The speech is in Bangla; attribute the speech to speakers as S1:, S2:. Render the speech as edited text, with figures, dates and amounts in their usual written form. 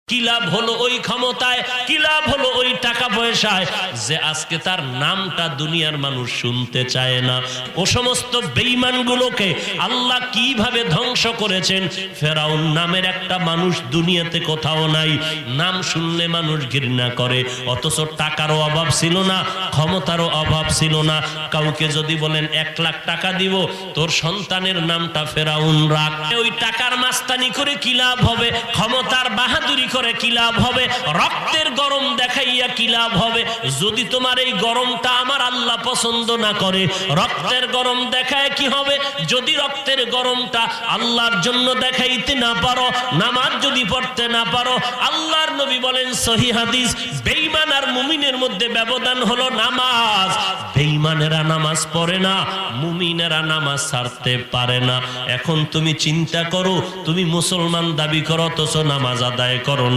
S1: কি লাভ হলো ওই ক্ষমতায়, কি লাভ হলো ওই টাকা পয়সায় যে আজকে তার নামটা দুনিয়ার মানুষ শুনতে চায় না। ও সমস্ত বেঈমানগুলোকে আল্লাহ কিভাবে ধ্বংস করেছেন। ফেরাউন নামের একটা মানুষ দুনিয়াতে কোথাও নাই, নাম শুনলে মানুষ ঘৃণা করে। অথচ টাকারও অভাব ছিল না, ক্ষমতারও অভাব ছিল না। কাউকে যদি বলেন 1 লাখ টাকা দিব, তোর সন্তানের নামটা ফেরাউন রাখ। ওই টাকার মাস্তানি করে কি লাভ হবে, ক্ষমতার বাহাদুরি করে কি লাভ হবে, রক্তের গরম দেখাইয়া কি লাভ হবে। যদি তোমার এই গরমটা আমার আল্লাহ পছন্দ না করে, রক্তের গরম দেখায় কি হবে। যদি রক্তের গরমটা আল্লাহর জন্য দেখাইতে না পারো, নামাজ যদি পড়তে না পারো, আল্লাহর নবী বলেন সহিহ হাদিস, বেঈমান আর মুমিনের মধ্যে ব্যবধান হলো নামাজ। বেঈমানেরা নামাজ পড়ে না, মুমিনেরা নামাজ ছাড়তে পারে না। এখন তুমি চিন্তা করো, তুমি মুসলমান দাবি করো অথচ নামাজ আদায় করো